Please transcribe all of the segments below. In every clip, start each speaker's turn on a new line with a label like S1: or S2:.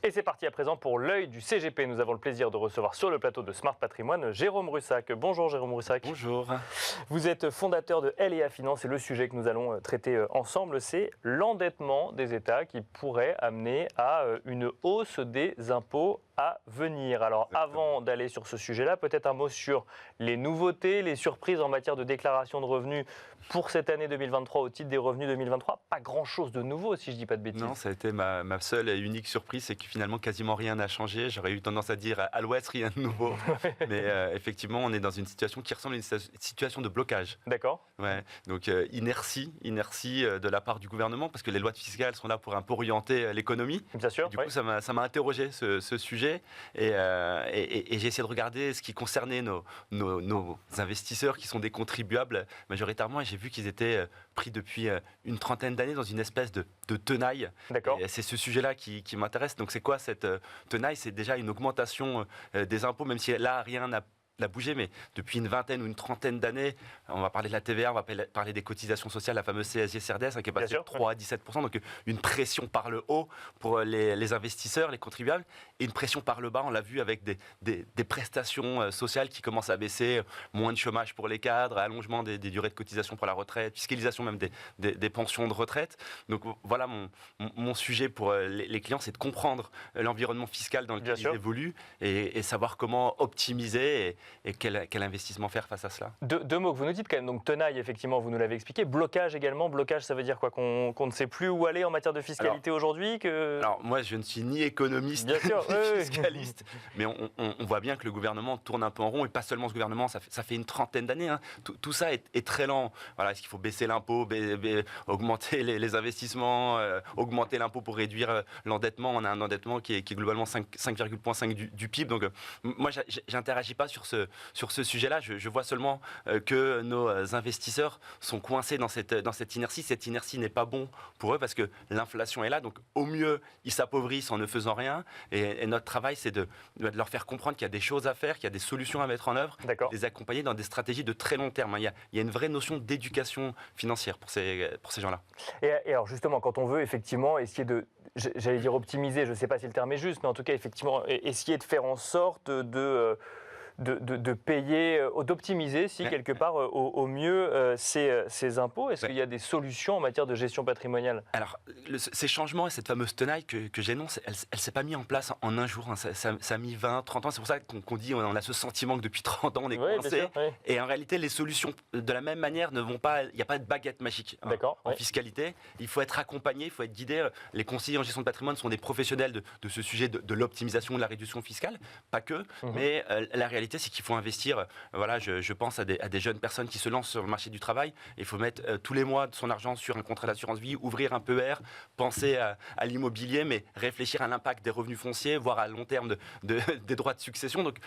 S1: Et c'est parti à présent pour l'œil du CGP. Nous avons le plaisir de recevoir sur le plateau de Smart Patrimoine Jérôme Russac. Bonjour Jérôme Russac.
S2: Bonjour.
S1: Vous êtes fondateur de LEA Finance et le sujet que nous allons traiter ensemble, c'est l'endettement des États qui pourrait amener à une hausse des impôts à venir. Alors avant d'aller sur ce sujet-là, peut-être un mot sur les nouveautés, les surprises en matière de déclaration de revenus pour cette année 2023 au titre des revenus 2023. Pas grand-chose de nouveau si je ne dis pas de bêtises.
S2: Non, ça a été ma seule et unique surprise, c'est que finalement quasiment rien n'a changé. J'aurais eu tendance à dire à l'ouest rien de nouveau. Mais effectivement, on est dans une situation qui ressemble à une situation de blocage.
S1: D'accord.
S2: Ouais. Donc inertie de la part du gouvernement, parce que les lois fiscales sont là pour un peu orienter l'économie.
S1: Bien sûr.
S2: Du coup, ça m'a interrogé ce sujet et j'ai essayé de regarder ce qui concernait nos investisseurs qui sont des contribuables majoritairement, et j'ai vu qu'ils étaient pris depuis une trentaine d'années dans une espèce de tenaille.
S1: D'accord.
S2: Et c'est ce sujet-là qui m'intéresse. Donc c'est quoi cette tenaille? C'est déjà une augmentation des impôts, même si là rien n'a bougé, mais depuis une vingtaine ou une trentaine d'années, on va parler de la TVA, on va parler des cotisations sociales, la fameuse CSG-CRDS, qui est passée de 3 à 17%, donc une pression par le haut pour les investisseurs, les contribuables, et une pression par le bas, on l'a vu avec des prestations sociales qui commencent à baisser, moins de chômage pour les cadres, allongement des durées de cotisation pour la retraite, fiscalisation même des pensions de retraite. Donc voilà, mon sujet pour les clients, c'est de comprendre l'environnement fiscal dans lequel ils évoluent et savoir comment optimiser et quel investissement faire face à cela.
S1: Deux mots que vous nous dites quand même, donc tenaille, effectivement, vous nous l'avez expliqué, blocage également, blocage ça veut dire quoi, qu'on ne sait plus où aller en matière de fiscalité aujourd'hui Alors
S2: moi je ne suis ni économiste ni fiscaliste, mais on voit bien que le gouvernement tourne un peu en rond, et pas seulement ce gouvernement, ça fait une trentaine d'années, hein. Tout ça est très lent. Voilà, est-ce qu'il faut baisser l'impôt, augmenter les investissements, augmenter l'impôt pour réduire l'endettement? On a un endettement qui est globalement 5,5 du PIB, donc moi j'interagis pas sur ce sujet-là, je vois seulement que nos investisseurs sont coincés dans cette inertie. Cette inertie n'est pas bon pour eux parce que l'inflation est là, donc au mieux ils s'appauvrissent en ne faisant rien, et notre travail c'est de leur faire comprendre qu'il y a des choses à faire, qu'il y a des solutions à mettre en œuvre, les accompagner dans des stratégies de très long terme. Il y a une vraie notion d'éducation financière pour ces gens-là.
S1: Et alors justement, quand on veut effectivement essayer de, j'allais dire optimiser, je ne sais pas si le terme est juste, mais en tout cas effectivement essayer de faire en sorte de payer, d'optimiser quelque part au mieux ces impôts. Est-ce qu'il y a des solutions en matière de gestion patrimoniale?
S2: Alors, ces changements et cette fameuse tenaille que j'énonce, elle ne s'est pas mise en place en un jour, hein. Ça a mis 20, 30 ans. C'est pour ça qu'on dit on a ce sentiment que depuis 30 ans on est coincé. Et en réalité, les solutions de la même manière ne vont pas. Il n'y a pas de baguette magique en fiscalité. Il faut être accompagné, il faut être guidé. Les conseillers en gestion de patrimoine sont des professionnels de ce sujet de l'optimisation, de la réduction fiscale, pas que. Mais la réalité, c'est qu'il faut investir. Voilà, je pense à des jeunes personnes qui se lancent sur le marché du travail. Il faut mettre tous les mois de son argent sur un contrat d'assurance vie, ouvrir un PER, penser à l'immobilier, mais réfléchir à l'impact des revenus fonciers, voire à long terme des droits de succession. Donc,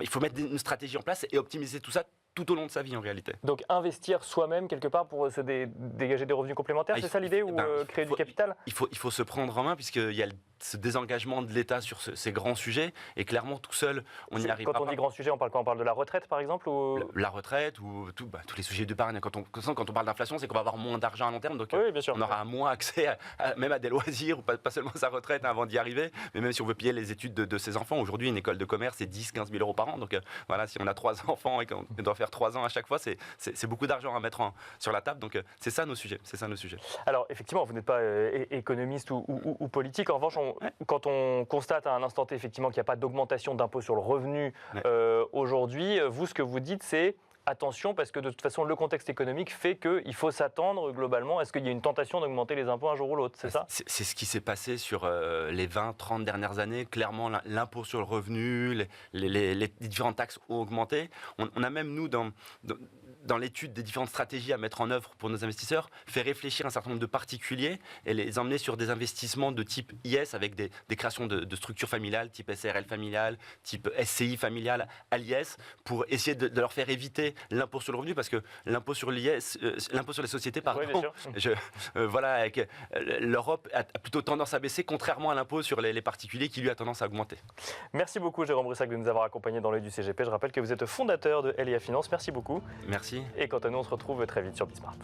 S2: il faut mettre une stratégie en place et optimiser tout ça tout au long de sa vie en réalité.
S1: Donc investir soi-même quelque part pour se dégager des revenus complémentaires, c'est ça l'idée, ou créer du capital?
S2: Il faut se prendre en main, puisqu'il y a ce désengagement de l'État sur ces grands sujets, et clairement tout seul on n'y arrive pas.
S1: Quand on dit grand sujet, on parle quoi? On parle de la retraite par exemple, ou...
S2: La retraite ou tous les sujets d'épargne. Quand on parle d'inflation, c'est qu'on va avoir moins d'argent à long terme, donc on aura moins accès même à des loisirs, ou pas seulement sa retraite avant d'y arriver, mais même si on veut payer les études de ses enfants. Aujourd'hui, une école de commerce, c'est 10-15 000 euros par an, donc voilà, si on a 3 enfants et qu'on doit faire 3 ans à chaque fois, c'est beaucoup d'argent à mettre sur la table, donc c'est ça nos sujets.
S1: Alors effectivement, vous n'êtes pas économiste ou politique, en revanche, quand on constate à un instant T effectivement qu'il n'y a pas d'augmentation d'impôt sur le revenu aujourd'hui, vous, ce que vous dites, c'est attention, parce que de toute façon, le contexte économique fait qu'il faut s'attendre globalement. Est-ce qu'il y a une tentation d'augmenter les impôts un jour ou l'autre, c'est ça?
S2: C'est ce qui s'est passé sur les 20-30 dernières années. Clairement, l'impôt sur le revenu, les différentes taxes ont augmenté. On a même, nous, dans l'étude des différentes stratégies à mettre en œuvre pour nos investisseurs, fait réfléchir un certain nombre de particuliers et les emmener sur des investissements de type IS, avec des créations de structures familiales, type SRL familiale, type SCI familiale à l'IS, pour essayer de leur faire éviter l'impôt sur le revenu, parce que l'impôt sur l'IS, l'impôt sur les sociétés, pardon, voilà, l'Europe a plutôt tendance à baisser, contrairement à l'impôt sur les particuliers qui lui a tendance à augmenter.
S1: Merci beaucoup Jérôme Russac de nous avoir accompagnés dans l'œil du CGP. Je rappelle que vous êtes fondateur de LEA Finance. Merci beaucoup.
S2: Merci.
S1: Et quant à nous, on se retrouve très vite sur Bismart.